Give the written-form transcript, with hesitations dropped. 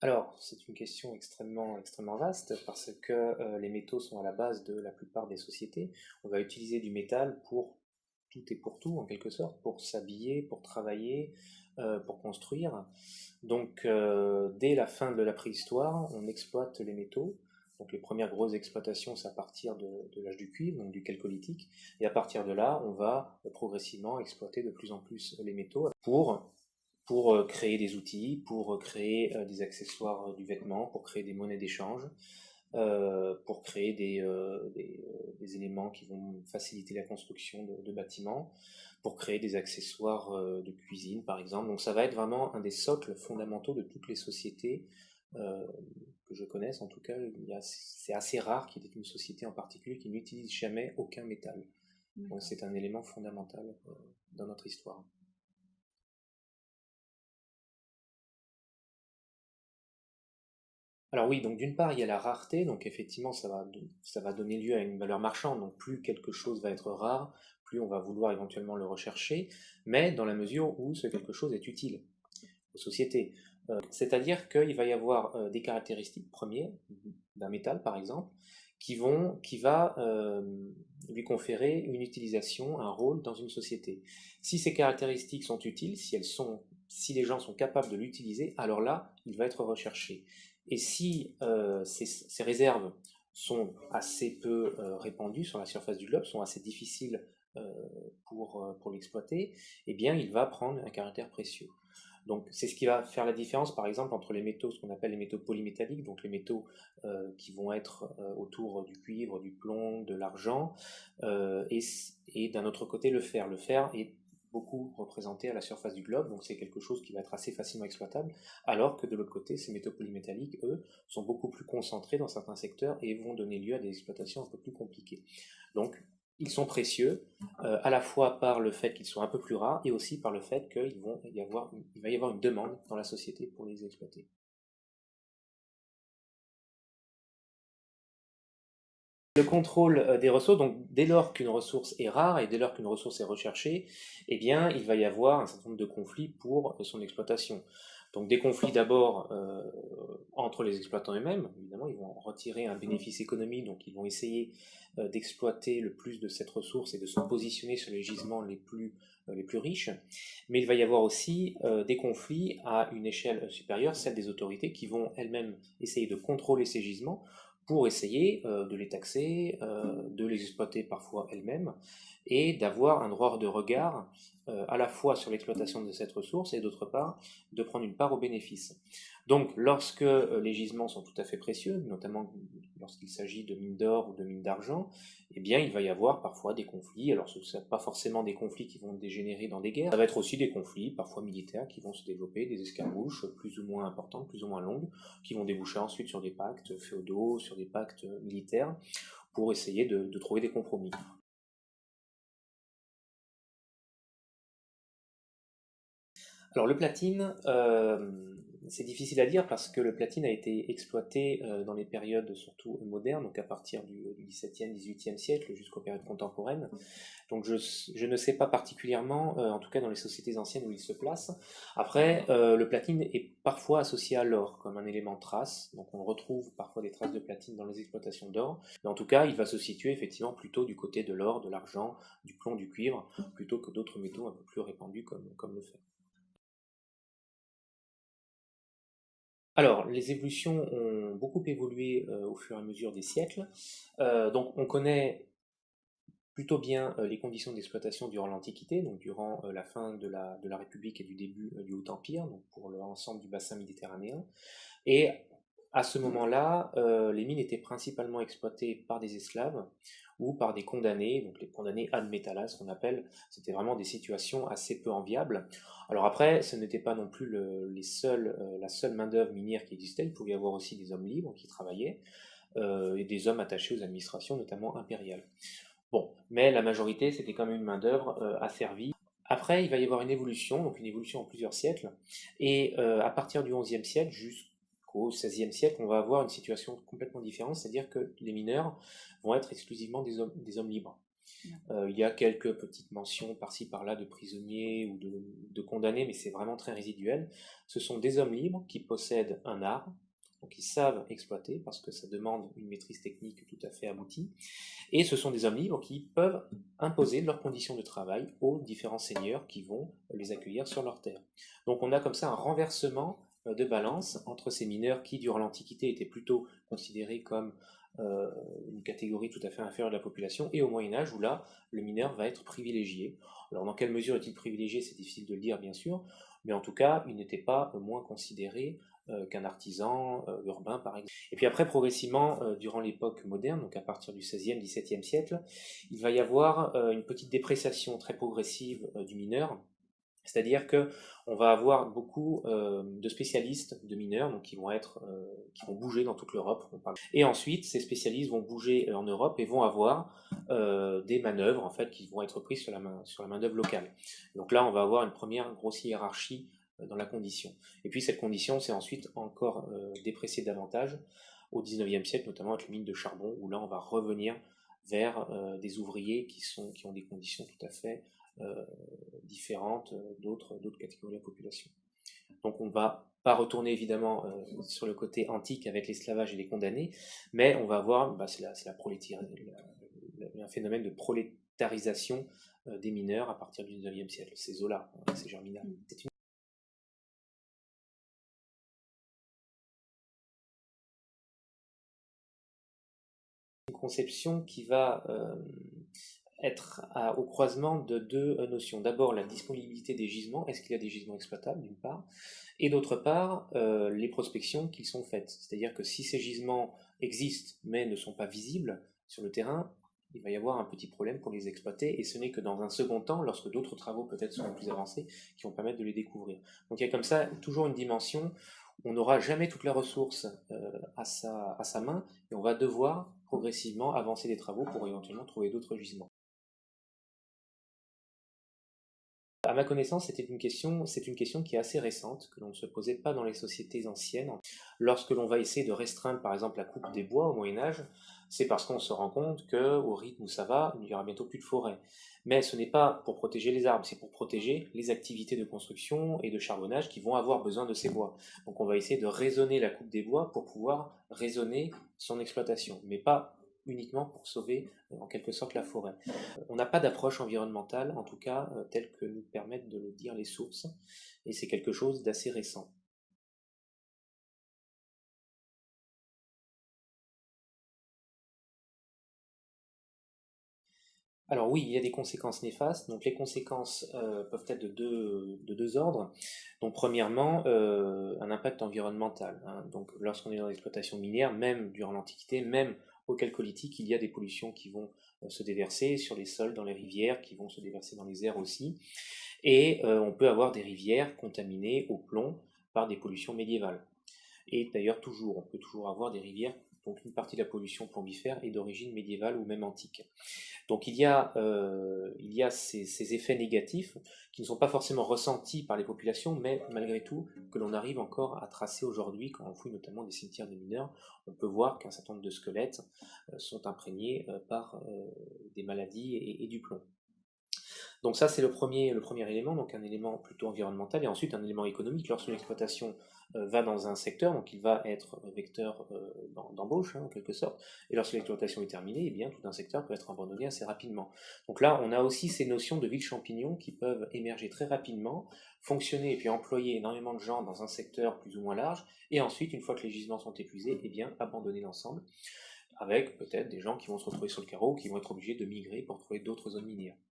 Alors, c'est une question extrêmement vaste parce que les métaux sont à la base de la plupart des sociétés. On va utiliser du métal pour tout et pour tout, en quelque sorte, pour s'habiller, pour travailler, pour construire. Donc, dès la fin de la préhistoire, on exploite les métaux. Donc, les premières grosses exploitations, c'est à partir de l'âge du cuivre, donc du chalcolithique. Et à partir de là, on va progressivement exploiter de plus en plus les métaux pour créer des outils, pour créer des accessoires du vêtement, pour créer des monnaies d'échange, pour créer des éléments qui vont faciliter la construction de bâtiments, pour créer des accessoires de cuisine par exemple. Donc ça va être vraiment un des socles fondamentaux de toutes les sociétés euh, que je connaisse. En tout cas, c'est assez rare qu'il y ait une société en particulier qui n'utilise jamais aucun métal. Donc c'est un élément fondamental dans notre histoire. Alors oui, donc d'une part, il y a la rareté, donc effectivement, ça va donner lieu à une valeur marchande, donc plus quelque chose va être rare, plus on va vouloir éventuellement le rechercher, mais dans la mesure où ce quelque chose est utile aux sociétés. C'est-à-dire qu'il va y avoir des caractéristiques premières d'un métal, par exemple, qui va lui conférer une utilisation, un rôle dans une société. Si ces caractéristiques sont utiles, si les gens sont capables de l'utiliser, alors là, il va être recherché. Et si ces réserves sont assez peu répandues sur la surface du globe, sont assez difficiles pour l'exploiter, eh bien, il va prendre un caractère précieux. Donc c'est ce qui va faire la différence par exemple entre les métaux, ce qu'on appelle les métaux polymétalliques, donc les métaux qui vont être autour du cuivre, du plomb, de l'argent, euh, et, et d'un autre côté le fer. Le fer est beaucoup représenté à la surface du globe, donc c'est quelque chose qui va être assez facilement exploitable, alors que de l'autre côté, ces métaux polymétalliques, eux, sont beaucoup plus concentrés dans certains secteurs et vont donner lieu à des exploitations un peu plus compliquées. Donc ils sont précieux, à la fois par le fait qu'ils sont un peu plus rares et aussi par le fait il va y avoir une demande dans la société pour les exploiter. Le contrôle des ressources, donc dès lors qu'une ressource est rare et dès lors qu'une ressource est recherchée, eh bien, il va y avoir un certain nombre de conflits pour son exploitation. Donc des conflits d'abord entre les exploitants eux-mêmes, évidemment, ils vont en retirer un bénéfice économique, donc ils vont essayer d'exploiter le plus de cette ressource et de se positionner sur les gisements les plus riches. Mais il va y avoir aussi des conflits à une échelle supérieure, celle des autorités qui vont elles-mêmes essayer de contrôler ces gisements pour essayer de les taxer, de les exploiter parfois elles-mêmes, et d'avoir un droit de regard à la fois sur l'exploitation de cette ressource et d'autre part de prendre une part au bénéfice. Donc lorsque les gisements sont tout à fait précieux, notamment lorsqu'il s'agit de mines d'or ou de mines d'argent, eh bien il va y avoir parfois des conflits. Alors ce ne sont pas forcément des conflits qui vont dégénérer dans des guerres, ça va être aussi des conflits, parfois militaires, qui vont se développer, des escarmouches plus ou moins importantes, plus ou moins longues, qui vont déboucher ensuite sur des pactes féodaux, sur des pactes militaires, pour essayer de trouver des compromis. Alors le platine, c'est difficile à dire parce que le platine a été exploité dans les périodes surtout modernes, donc à partir du XVIIe, XVIIIe siècle jusqu'aux périodes contemporaines. Donc je ne sais pas particulièrement, en tout cas dans les sociétés anciennes où il se place. Après, le platine est parfois associé à l'or comme un élément trace, donc on retrouve parfois des traces de platine dans les exploitations d'or, mais en tout cas il va se situer effectivement plutôt du côté de l'or, de l'argent, du plomb, du cuivre, plutôt que d'autres métaux un peu plus répandus comme le fer. Alors, les évolutions ont beaucoup évolué au fur et à mesure des siècles. Donc, on connaît plutôt bien les conditions d'exploitation durant l'Antiquité, donc durant la fin de la République et du début du Haut Empire, donc pour l'ensemble du bassin méditerranéen. Et à ce moment-là, les mines étaient principalement exploitées par des esclaves ou par des condamnés, donc les condamnés ad metallas qu'on appelle. C'était vraiment des situations assez peu enviables. Alors après, ce n'était pas non plus la seule main-d'œuvre minière qui existait, il pouvait y avoir aussi des hommes libres qui travaillaient, et des hommes attachés aux administrations, notamment impériales. Bon, mais la majorité, c'était quand même une main-d'œuvre asservie. Après, il va y avoir une évolution, donc une évolution en plusieurs siècles, et à partir du XIe siècle jusqu'au XVIe siècle, on va avoir une situation complètement différente, c'est-à-dire que les mineurs vont être exclusivement des hommes libres. Il y a quelques petites mentions par-ci par-là de prisonniers ou de condamnés, mais c'est vraiment très résiduel. Ce sont des hommes libres qui possèdent un art, donc ils savent exploiter parce que ça demande une maîtrise technique tout à fait aboutie. Et ce sont des hommes libres qui peuvent imposer leurs conditions de travail aux différents seigneurs qui vont les accueillir sur leur terre. Donc on a comme ça un renversement de balance entre ces mineurs qui, durant l'Antiquité, étaient plutôt considérés comme une catégorie tout à fait inférieure de la population, et au Moyen-Âge, où là, le mineur va être privilégié. Alors dans quelle mesure est-il privilégié, c'est difficile de le dire, bien sûr, mais en tout cas, il n'était pas moins considéré qu'un artisan urbain, par exemple. Et puis après, progressivement, durant l'époque moderne, donc à partir du XVIe, XVIIe siècle, il va y avoir une petite dépréciation très progressive du mineur, c'est-à-dire que on va avoir beaucoup de spécialistes de mineurs, donc qui vont bouger dans toute l'Europe. Et ensuite, ces spécialistes vont bouger en Europe et vont avoir des manœuvres en fait qui vont être prises sur la main d'œuvre locale. Donc là, on va avoir une première grosse hiérarchie dans la condition. Et puis cette condition s'est ensuite encore dépréciée davantage au XIXe siècle, notamment avec les mines de charbon, où là, on va revenir vers des ouvriers qui ont des conditions tout à fait différentes d'autres catégories de la population. Donc on ne va pas retourner évidemment sur le côté antique avec l'esclavage et les condamnés, mais on va avoir, c'est un phénomène de prolétarisation des mineurs à partir du 19e siècle. C'est Zola, c'est Germinal. C'est une conception qui va être au croisement de deux notions. D'abord, la disponibilité des gisements. Est-ce qu'il y a des gisements exploitables, d'une part, et d'autre part, les prospections qui sont faites. C'est-à-dire que si ces gisements existent mais ne sont pas visibles sur le terrain, il va y avoir un petit problème pour les exploiter, et ce n'est que dans un second temps, lorsque d'autres travaux peut-être seront plus avancés, qui vont permettre de les découvrir. Donc il y a comme ça toujours une dimension où on n'aura jamais toutes les ressources à sa main, et on va devoir progressivement avancer des travaux pour éventuellement trouver d'autres gisements. À ma connaissance, c'est une question qui est assez récente, que l'on ne se posait pas dans les sociétés anciennes. Lorsque l'on va essayer de restreindre, par exemple, la coupe des bois au Moyen-Âge, c'est parce qu'on se rend compte qu'au rythme où ça va, il n'y aura bientôt plus de forêt. Mais ce n'est pas pour protéger les arbres, c'est pour protéger les activités de construction et de charbonnage qui vont avoir besoin de ces bois. Donc on va essayer de raisonner la coupe des bois pour pouvoir raisonner son exploitation, mais pas uniquement pour sauver en quelque sorte la forêt. On n'a pas d'approche environnementale, en tout cas, telle que nous permettent de le dire les sources, et c'est quelque chose d'assez récent. Alors oui, il y a des conséquences néfastes. Donc les conséquences peuvent être de deux ordres. Donc premièrement, un impact environnemental, hein. Donc lorsqu'on est dans l'exploitation minière, même durant l'Antiquité, même au Chalcolithique, il y a des pollutions qui vont se déverser sur les sols, dans les rivières, qui vont se déverser dans les airs aussi. Et on peut avoir des rivières contaminées au plomb par des pollutions médiévales. Et d'ailleurs, on peut toujours avoir des rivières, donc une partie de la pollution plombifère est d'origine médiévale ou même antique. Donc il y a ces effets négatifs qui ne sont pas forcément ressentis par les populations, mais malgré tout, que l'on arrive encore à tracer aujourd'hui, quand on fouille notamment des cimetières de mineurs, on peut voir qu'un certain nombre de squelettes sont imprégnés par des maladies et du plomb. Donc ça, c'est le premier élément, donc un élément plutôt environnemental, et ensuite un élément économique. Lorsque l'exploitation va dans un secteur, donc il va être vecteur d'embauche, hein, en quelque sorte, et lorsque l'exploitation est terminée, eh bien, tout un secteur peut être abandonné assez rapidement. Donc là, on a aussi ces notions de ville champignon qui peuvent émerger très rapidement, fonctionner et puis employer énormément de gens dans un secteur plus ou moins large, et ensuite, une fois que les gisements sont épuisés, eh bien, abandonner l'ensemble, avec peut-être des gens qui vont se retrouver sur le carreau, qui vont être obligés de migrer pour trouver d'autres zones minières.